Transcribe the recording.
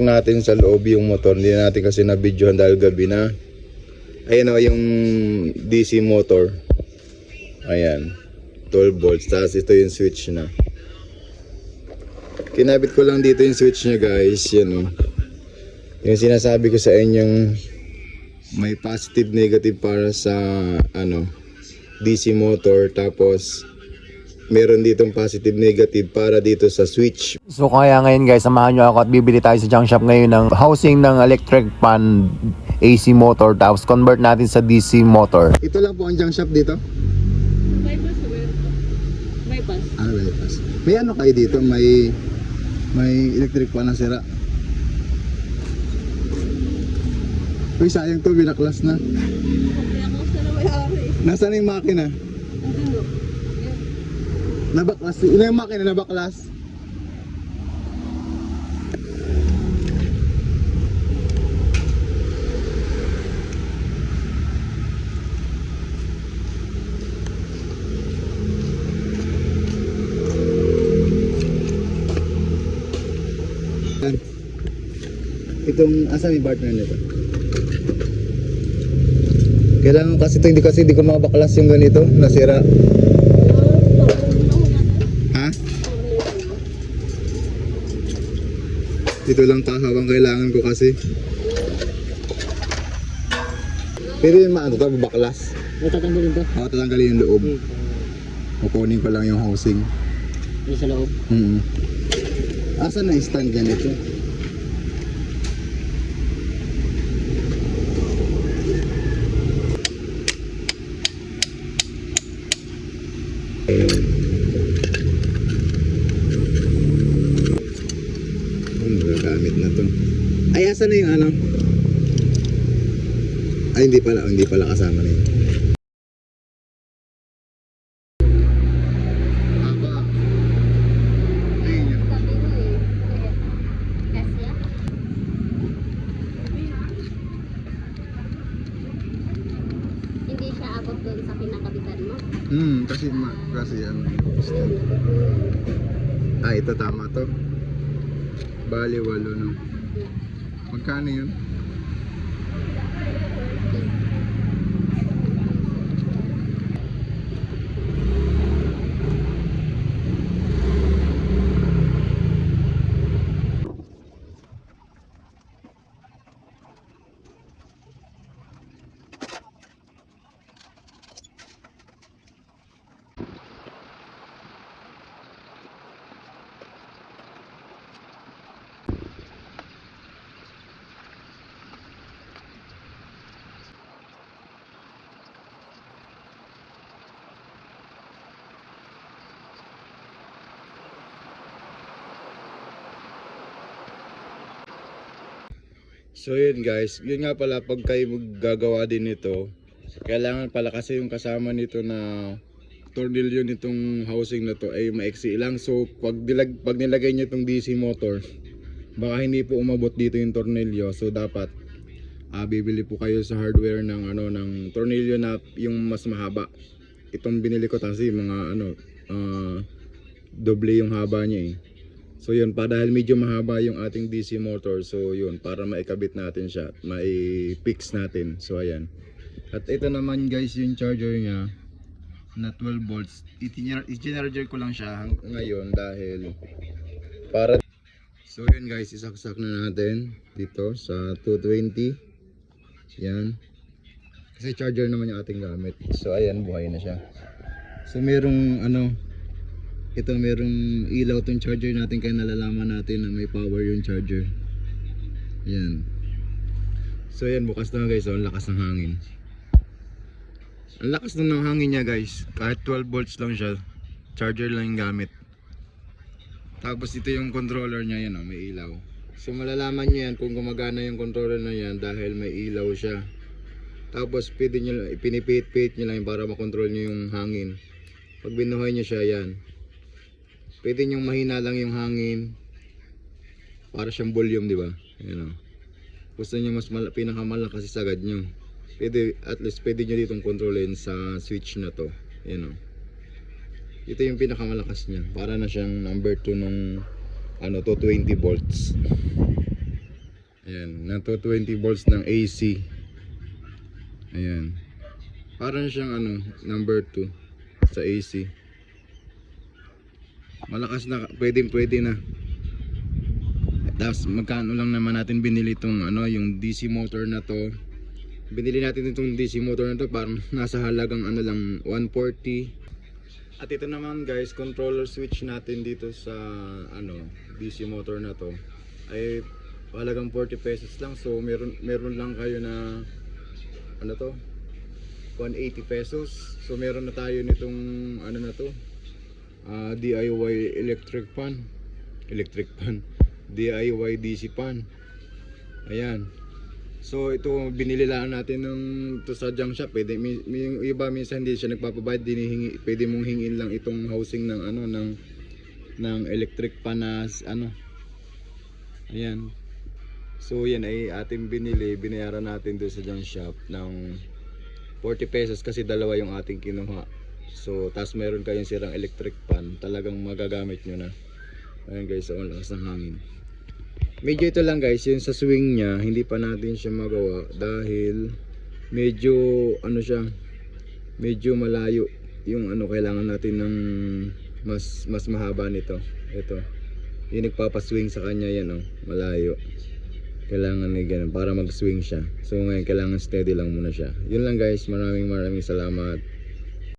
natin sa loob yung motor, hindi natin kasi na-videohan dahil gabi na. Ayan o yung DC motor. Ayan, 12 volts. Tapos ito yung switch na. Kinabit ko lang dito yung switch nya guys. Yan o. Yung sinasabi ko sa inyong may positive negative para sa DC motor. Tapos meron ditong positive negative para dito sa switch. So kaya ngayon guys, samahan nyo ako at bibili tayo sa junk shop ngayon ng housing ng electric fan AC motor, tapos convert natin sa DC motor. Ito lang po ang junk shop dito? Bypass, bypass. Bypass. May ano kayo dito? May electric fan na sira. Uy, sayang to, binaklas na. Kaya ako sa namayari. Nasaan na yung makina? Ano? Nabaklas. Ino yung makina nabaklas? Itong asa may partner nito. Kailangan kasi ito, hindi ko mabaklas yung ganito, nasira. Ha? Ito lang kahawang kailangan ko kasi. Pero yung maano to, babaklas. Tatanggalin to? Oo, tatanggalin yung loob. Kukunin ko lang yung housing. Yung sa loob? Asan na stand ganito? Magagamit na to. Ay, asan na yung ano? Ay, hindi pala kasama na yun. Hindi siya abot doon sa pinakabitan mo. Kasi ano. Ito tama to. Bali 8 no. Magkano yun? So yun guys, yun nga pala pag kayo gagawa din nito, kailangan pala kasi yung kasama nito na tornilyo nitong housing na to ay maiksi lang. So pag nilagay nyo itong DC motor, baka hindi po umabot dito yung tornilyo. So dapat bibili po kayo sa hardware ng tornilyo na yung mas mahaba. Itong binili ko kasi mga doble yung haba niya eh. So yun, dahil medyo mahaba yung ating DC motor, so yun, para maikabit natin siya, mai-fix natin. So ayan. At ito naman guys yung charger niya na 12 volts. I-charger ko lang siya ngayon dahil para. So yun guys, isaksak na natin dito sa 220. Yan. Kasi charger naman yung ating gamit. So ayan, buhay na siya. So merong merong ilaw tong charger natin, kaya nalalaman natin na may power yung charger. Yan. So yan, bukas na guys. Ang lakas ng hangin. Ang lakas ng hangin niya guys. Kahit 12 volts lang siya, charger lang yung gamit. Tapos ito yung controller niya, yan may ilaw. So malalaman nyo yan kung gumagana yung controller na yan dahil may ilaw siya. Tapos pinipihit-pihit nyo lang para makontrol nyo yung hangin. Pag binuhay nyo siya, yan, pwede nyo mahina lang yung hangin para siyang volume, di ba? Ayan o. Gusto nyo mas pinakamalakas isagad nyo, at least pwede nyo ditong kontrolin sa switch na to. Ayan o. Ito yung pinakamalakas niya, para na siyang number 2 nung 220 volts. Ayan, na 220 volts ng AC. Ayan. Parang siyang ano, number 2 sa AC. Malakas na, pwede na. Tapos magkano lang naman natin binili itong ano, yung DC motor na to. Binili natin itong DC motor na to parang nasa halagang ano lang 140. At ito naman guys, controller switch natin dito sa ano, DC motor na to ay halagang 40 pesos lang. So meron lang kayo na ano to, 180 pesos. So meron na tayo nitong ano na to, DIY electric fan, DIY DC fan. Ayan. So ito binili lang natin ng to sa junk shop. Pwede yung iba minsan hindi siya nagpapabayad, pwede mong hingin lang itong housing ng ano ng electric fan na ano. Ayan. So yan ay ating binayaran natin doon sa junk shop ng 40 pesos kasi dalawa yung ating kinuha. So tas meron kayong sirang electric fan, talagang magagamit nyo na. Ayan guys, so ang lakas ng hangin. Medyo ito lang guys, yung sa swing niya hindi pa natin siya magawa dahil medyo ano siya, medyo malayo yung ano, kailangan natin ng mas mahaba nito. Ito yung nagpapaswing sa kanya, yan oh, malayo. Kailangan na ganun para mag swing siya. So ngayon kailangan steady lang muna siya. Yun lang guys, maraming salamat.